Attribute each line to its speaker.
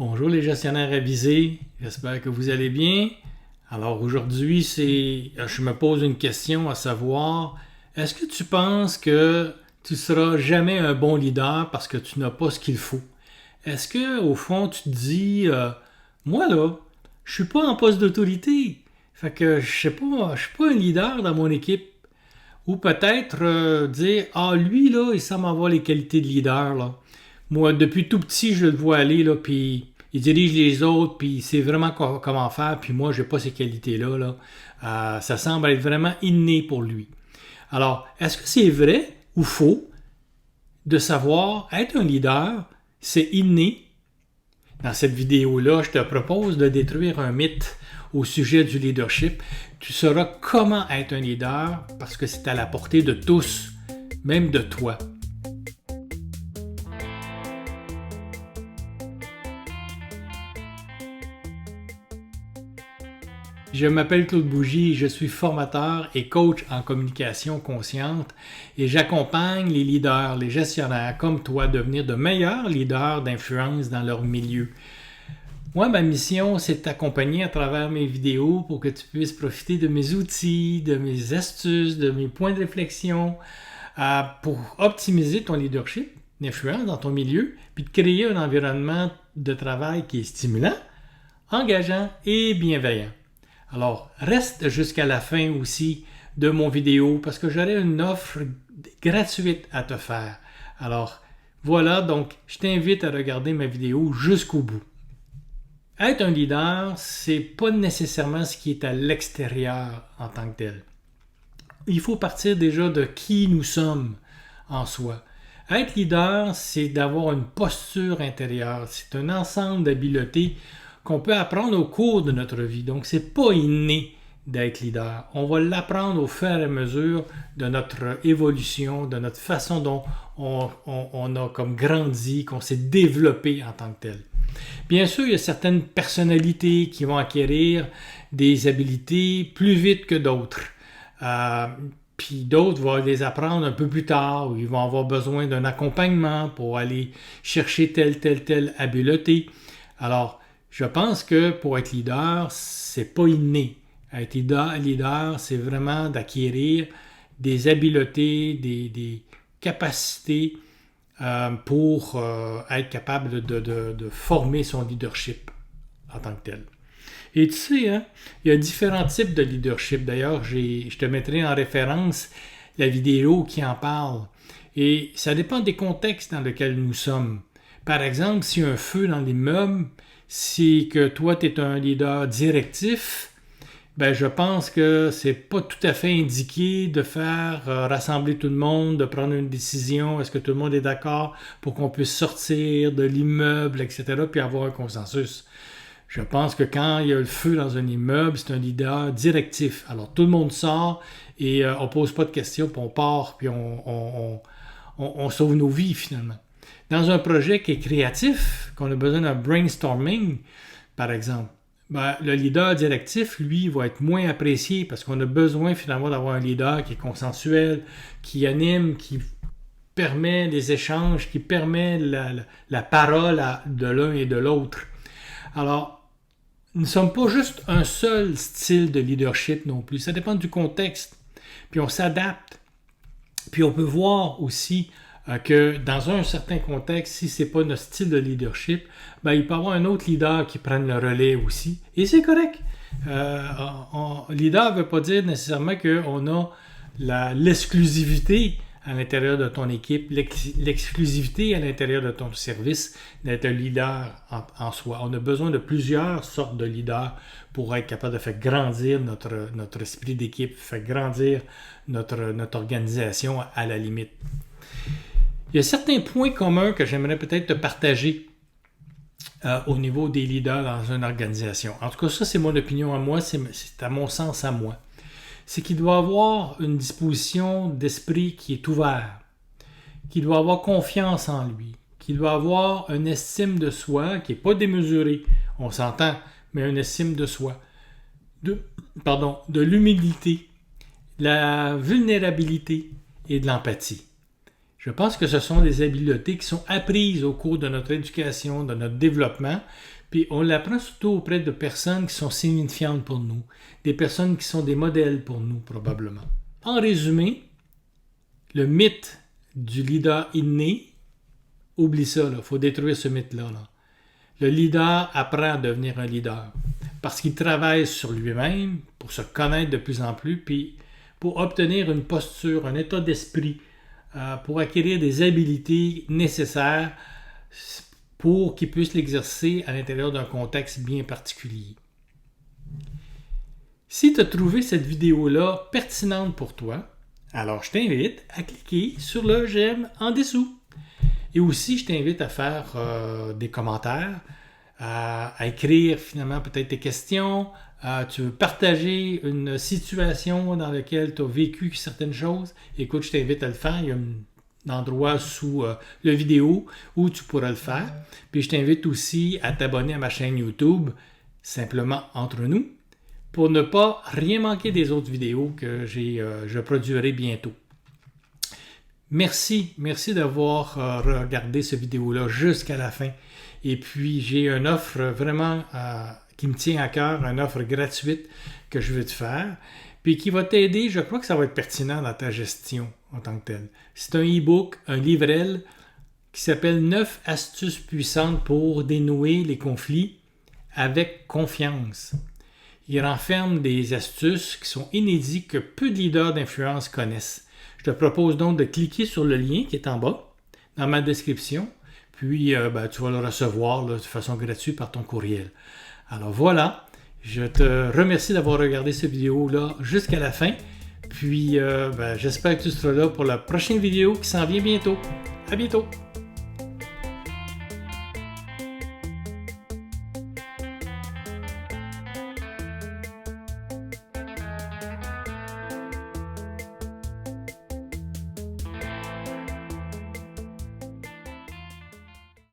Speaker 1: Bonjour les gestionnaires avisés, j'espère que vous allez bien. Alors aujourd'hui, je me pose une question à savoir, est-ce que tu penses que tu ne seras jamais un bon leader parce que tu n'as pas ce qu'il faut? Est-ce que au fond tu te dis, moi là, je suis pas en poste d'autorité, fait que je suis pas un leader dans mon équipe. Ou peut-être dire, ah lui là, il semble avoir les qualités de leader là. Moi, depuis tout petit, je le vois aller, là, puis il dirige les autres, puis il sait vraiment comment faire, puis moi, j'ai pas ces qualités-là. Là. Ça semble être vraiment inné pour lui. Alors, est-ce que c'est vrai ou faux de savoir être un leader, c'est inné? Dans cette vidéo-là, je te propose de détruire un mythe au sujet du leadership. Tu sauras comment être un leader parce que c'est à la portée de tous, même de toi. Je m'appelle Claude Bougie, je suis formateur et coach en communication consciente et j'accompagne les leaders, les gestionnaires comme toi à devenir de meilleurs leaders d'influence dans leur milieu. Moi, ma mission, c'est de t'accompagner à travers mes vidéos pour que tu puisses profiter de mes outils, de mes astuces, de mes points de réflexion pour optimiser ton leadership d'influence dans ton milieu puis de créer un environnement de travail qui est stimulant, engageant et bienveillant. Alors, reste jusqu'à la fin aussi de mon vidéo parce que j'aurai une offre gratuite à te faire. Alors, voilà, donc je t'invite à regarder ma vidéo jusqu'au bout. Être un leader, c'est pas nécessairement ce qui est à l'extérieur en tant que tel. Il faut partir déjà de qui nous sommes en soi. Être leader, c'est d'avoir une posture intérieure. C'est un ensemble d'habiletés qu'on peut apprendre au cours de notre vie. Donc, c'est pas inné d'être leader. On va l'apprendre au fur et à mesure de notre évolution, de notre façon dont on a comme grandi, qu'on s'est développé en tant que tel. Bien sûr, il y a certaines personnalités qui vont acquérir des habiletés plus vite que d'autres. Puis d'autres vont les apprendre un peu plus tard, où ils vont avoir besoin d'un accompagnement pour aller chercher telle habileté. Alors, je pense que pour être leader, c'est pas inné. Être leader, c'est vraiment d'acquérir des habiletés, des capacités pour être capable de former son leadership en tant que tel. Et tu sais, hein, il y a différents types de leadership. D'ailleurs, je te mettrai en référence la vidéo qui en parle. Et ça dépend des contextes dans lesquels nous sommes. Par exemple, s'il y a un feu dans l'immeuble, si que toi, tu es un leader directif, ben, je pense que c'est pas tout à fait indiqué de faire rassembler tout le monde, de prendre une décision, est-ce que tout le monde est d'accord pour qu'on puisse sortir de l'immeuble, etc., puis avoir un consensus. Je pense que quand il y a le feu dans un immeuble, c'est un leader directif. Alors, tout le monde sort et on pose pas de questions, puis on part, puis on sauve nos vies, finalement. Dans un projet qui est créatif, qu'on a besoin d'un brainstorming, par exemple, ben, le leader directif, lui, va être moins apprécié parce qu'on a besoin finalement d'avoir un leader qui est consensuel, qui anime, qui permet les échanges, qui permet la parole de l'un et de l'autre. Alors, nous ne sommes pas juste un seul style de leadership non plus. Ça dépend du contexte. Puis on s'adapte. Puis on peut voir aussi que dans un certain contexte, si ce n'est pas notre style de leadership, ben, il peut y avoir un autre leader qui prenne le relais aussi. Et c'est correct. Leader ne veut pas dire nécessairement qu'on a l'exclusivité à l'intérieur de ton équipe, l'exclusivité à l'intérieur de ton service d'être un leader en soi. On a besoin de plusieurs sortes de leaders pour être capable de faire grandir notre esprit d'équipe, faire grandir notre organisation à la limite. Il y a certains points communs que j'aimerais peut-être te partager au niveau des leaders dans une organisation. En tout cas, ça, c'est mon opinion à moi, c'est à mon sens à moi. C'est qu'il doit avoir une disposition d'esprit qui est ouverte, qu'il doit avoir confiance en lui, qu'il doit avoir une estime de soi qui n'est pas démesurée, on s'entend, mais une estime de soi, de l'humilité, de la vulnérabilité et de l'empathie. Je pense que ce sont des habiletés qui sont apprises au cours de notre éducation, de notre développement, puis on l'apprend surtout auprès de personnes qui sont signifiantes pour nous, des personnes qui sont des modèles pour nous probablement. En résumé, le mythe du leader inné, oublie ça, il faut détruire ce mythe-là. Le leader apprend à devenir un leader parce qu'il travaille sur lui-même pour se connaître de plus en plus, puis pour obtenir une posture, un état d'esprit, pour acquérir des habiletés nécessaires pour qu'il puisse l'exercer à l'intérieur d'un contexte bien particulier. Si tu as trouvé cette vidéo-là pertinente pour toi, alors je t'invite à cliquer sur le j'aime en dessous. Et aussi, je t'invite à faire des commentaires, à écrire finalement peut-être tes questions. Tu veux partager une situation dans laquelle tu as vécu certaines choses. Écoute, je t'invite à le faire. Il y a un endroit sous la vidéo où tu pourras le faire. Puis je t'invite aussi à t'abonner à ma chaîne YouTube, simplement entre nous, pour ne pas rien manquer des autres vidéos que je produirai bientôt. Merci d'avoir regardé cette vidéo-là jusqu'à la fin. Et puis, j'ai une offre vraiment qui me tient à cœur, une offre gratuite que je veux te faire, puis qui va t'aider, je crois que ça va être pertinent dans ta gestion en tant que telle. C'est un e-book, un livrel qui s'appelle 9 astuces puissantes pour dénouer les conflits avec confiance. Il renferme des astuces qui sont inédites que peu de leaders d'influence connaissent. Je te propose donc de cliquer sur le lien qui est en bas, dans ma description, puis tu vas le recevoir de façon gratuite par ton courriel. Alors voilà, je te remercie d'avoir regardé cette vidéo-là jusqu'à la fin, puis j'espère que tu seras là pour la prochaine vidéo qui s'en vient bientôt. À bientôt!